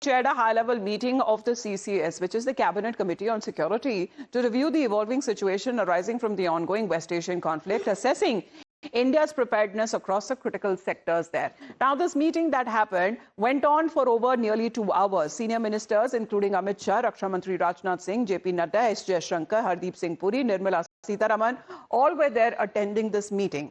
chaired a high-level meeting of the CCS, which is the Cabinet Committee on Security, to review the evolving situation arising from the ongoing West Asian conflict, assessing India's preparedness across the critical sectors there. Now, this meeting that happened went on for over nearly 2 hours. Senior ministers, including Amit Shah, Raksha Mantri Rajnath Singh, JP Nadda, S. Jaishankar, Hardeep Singh Puri, Nirmala Sitharaman, all were there attending this meeting.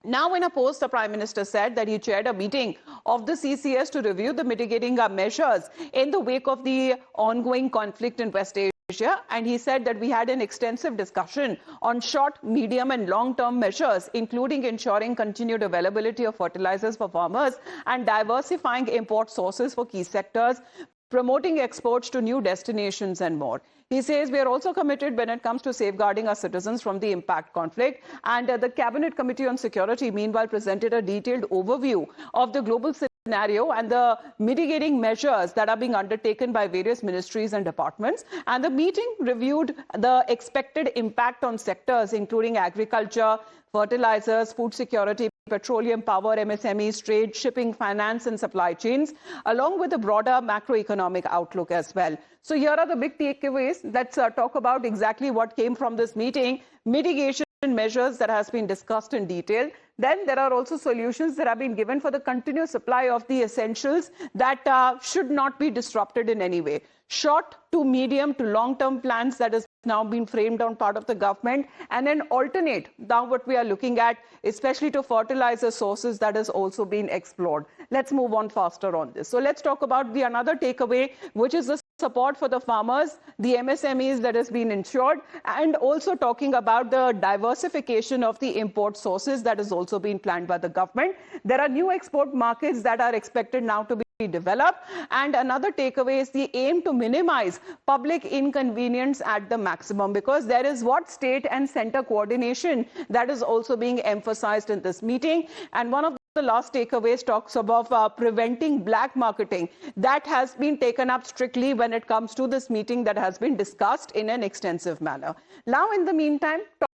Now, in a post, the Prime Minister said that he chaired a meeting of the CCS to review the mitigating measures in the wake of the ongoing conflict in West Asia. And he said that we had an extensive discussion on short, medium and long-term measures, including ensuring continued availability of fertilizers for farmers and diversifying import sources for key sectors, promoting exports to new destinations and more. He says we are also committed when it comes to safeguarding our citizens from the impact conflict. And the Cabinet Committee on Security, meanwhile, presented a detailed overview of the global scenario and the mitigating measures that are being undertaken by various ministries and departments. And the meeting reviewed the expected impact on sectors, including agriculture, fertilizers, food security, petroleum, power, MSMEs, trade, shipping, finance and supply chains, along with a broader macroeconomic outlook as well. So here are the big takeaways. Let's talk about exactly what came from this meeting. Mitigation measures that has been discussed in detail. Then there are also solutions that have been given for the continuous supply of the essentials that should not be disrupted in any way. Short to medium to long-term plans that has now been framed on part of the government, and an alternate, now what we are looking at, especially to fertilizer sources, that has also been explored. Let's move on faster on this. So let's talk about the another takeaway, which is the support for the farmers, the MSMEs that has been ensured, and also talking about the diversification of the import sources that has also been planned by the government. There are new export markets that are expected now to be developed, and another takeaway is the aim to minimize public inconvenience at the maximum, because there is what state and center coordination that is also being emphasized in this meeting. And one of the last takeaways talks about preventing black marketing. That has been taken up strictly when it comes to this meeting that has been discussed in an extensive manner. Now, in the meantime,